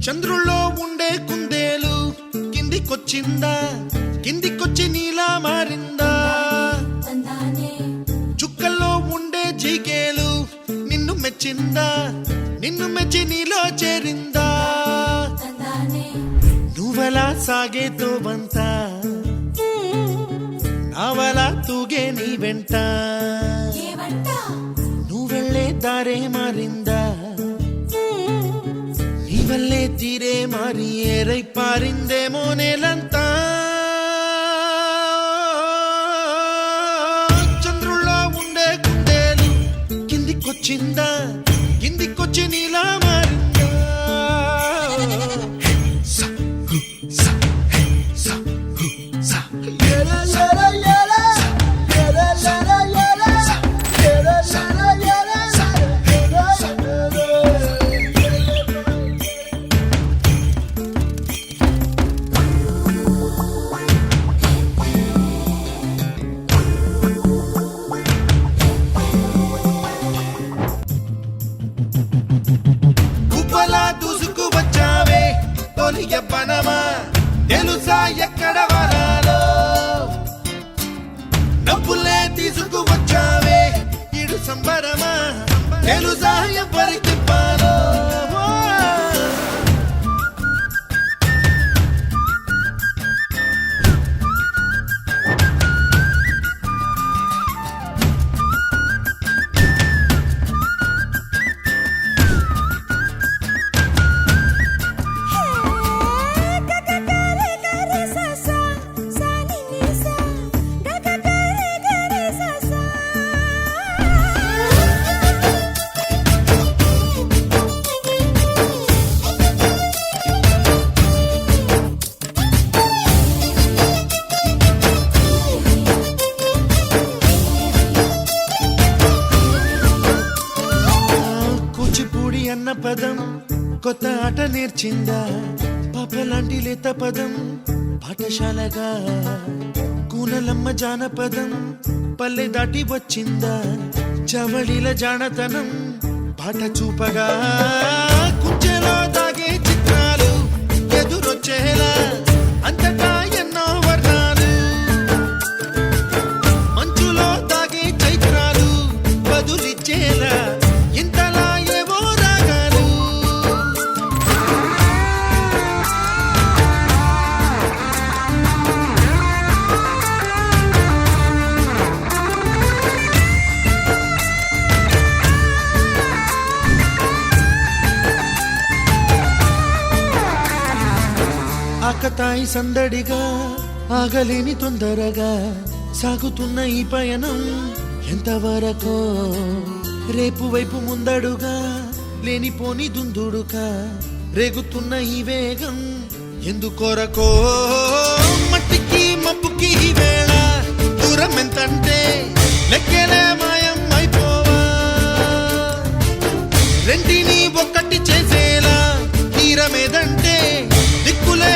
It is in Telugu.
చంద్రుల్లో ఉండే కుందేలు కిందికొచ్చిందా, కిందికొచ్చి నీలా మారిందా? చుక్కల్లో ఉండే జీకేలు నిన్ను మెచ్చిందా, నిన్ను మెచ్చి నీలో చేరిందా? నువ్వలా సాగే తోవంతా నావలా తూగే నీ వెంట, నువ్వెళ్ళే దారే మారిందా, నీ వల్లే తీరే మారి ఏరై పారిందేమో నేలంతా. చంద్రుల్లో ఉండే కుందేలు కిందికొచ్చిందా, కిందికొచ్చి నీలా మారిందా? దూసుకు వచ్చావే తొలి యవ్వనమా, తెలుసా ఎక్కడ వరాలో? డబ్బులే తీసుకు వచ్చావే ఇడు సంబరమా, తెలుసా ఎవరికి పాలో? అన్న పదం కొత్త ఆట నేర్చిందా, పాపలాంటి లేత పదం పాఠశాలగా? కూనలమ్మ జానపదం పల్లె దాటి వచ్చిందా, చవళిల జానతనం పాట చూపగా? కుచ్చెలో దాగే చిత్రాలు ఎదురొచ్చేలా అంతటా ఎన్నో వర్ణాలు, మంచులో దాగే చైత్రాలు బదులిచ్చేలా ఇంతలా ఆకతాయి సందడిగా ఆగలేని తొందరగా సాగుతున్న ఈ పయనం ఎంతవరకో? రేపు వైపు ముందడుగా లేనిపోని దుందుడుగా రేగుతున్న ఈ వేగం ఎందుకొరకో? మట్టికి మబ్బుకి వేళ దూరం ఎంతంటే లెక్కలే మాయం అయిపోవా, రెంటిని ఒక్కటి చేసేలా తీరమేదంటే దిక్కులే